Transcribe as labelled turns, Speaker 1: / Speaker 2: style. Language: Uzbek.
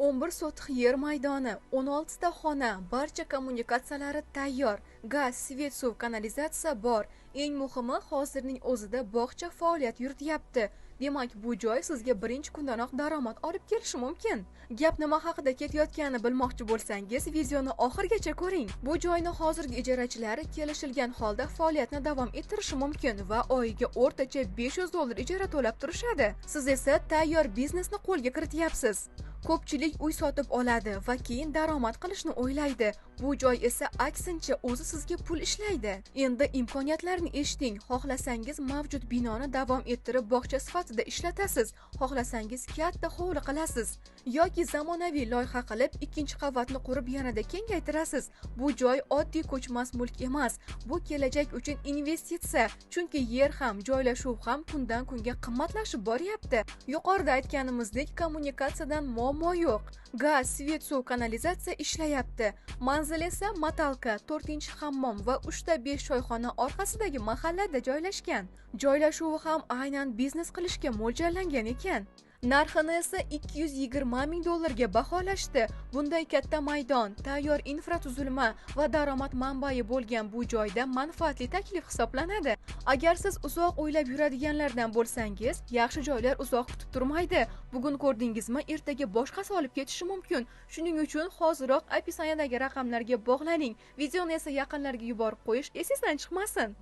Speaker 1: 11 sotix yer maydoni, 16 ta xona, barcha kommunikatsiyalari tayyor, gaz, svet, suv, kanalizatsiya bor. Eng muhimi, hozirning o'zida bog'cha faoliyat yurityapti. Demak, bu joy sizga birinchi kundanoq daromad olib kelishi mumkin. Gap nima haqida ketayotganini bilmoqchi bo'lsangiz, videoni oxirigacha ko'ring. Bu joyni hozirgi ijarachilari kelishilgan holda faoliyatni davom ettirishi mumkin va oyiga o'rtacha $500 ijara to'lab turishadi. Siz esa tayyor biznesni qo'lga kirityapsiz. Ko'pchilik uy sotib oladi va keyin daromad qilishni o'ylaydi. Bu joy esa aksincha o'zi sizga pul ishlaydi. Endi imkoniyatlarni eshiting. Xohlasangiz mavjud binoni davom ettirib bog'cha sifatida ishlatasiz, xohlasangiz katta hovli qilasiz yoki zamonaviy loyiha qilib ikkinchi qavatni qurib yanada kengaytirasiz. Bu joy oddiy ko'chmas mulk emas. Bu kelajak uchun investitsiya, chunki yer ham, joylashuv ham kundan kunga qimmatlashib boryapti. Yuqorida aytganimizdek, kommunikatsiyadan muammo yo'q. Gaz, svet, suv, kanalizatsiya ishlayapti. Manzil esa Matalka, 4-hammom va 3 ta 5 choyxona orqasidagi mahallada joylashgan. Joylashuvi ham aynan biznes qilishga mo'ljallangan ekan. Narxini esa $220 ming ga baholashdi. Bunday katta maydon, tayyor infratuzilma va daromad manbai bo'lgan bu joyda manfaatli taklif hisoblanadi. Agar siz uzoq o'ylab yuradiganlardan bo'lsangiz, yaxshi joylar uzoq kutib turmaydi. Bugun ko'rdingizmi, ertaga boshqasi olib ketishi mumkin. Shuning uchun hoziroq opisaniyadagi raqamlarga bog'laning. Videoni esa yaqinlarga yuborib qo'yish esingizdan chiqmasin.